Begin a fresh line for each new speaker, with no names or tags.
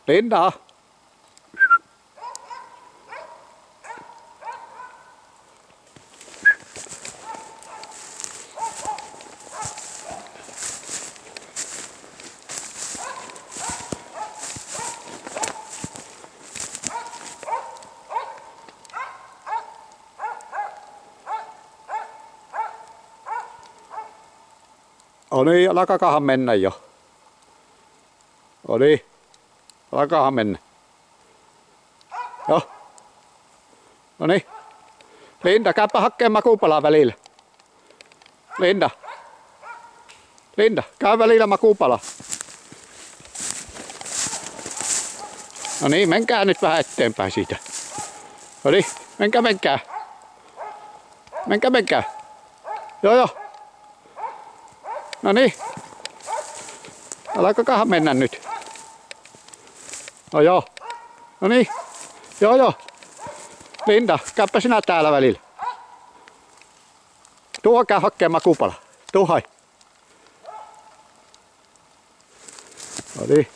Linda. No niin, alkakaahan mennä jo. No niin, alkaahan mennä. Joo. No niin. Linda, käypä hakkeen makuupalaa välillä. Linda. Linda, käy välillä makuupalaa. No niin, menkää nyt vähän eteenpäin siitä. No niin, menkää. Menkää. Joo. No niin. Alkakaahan mennä nyt. No joo. No niin. Joo. Linda, käypä sinä täällä välillä. Tuo käy hakkeen makuupala. Tuu hai. No niin.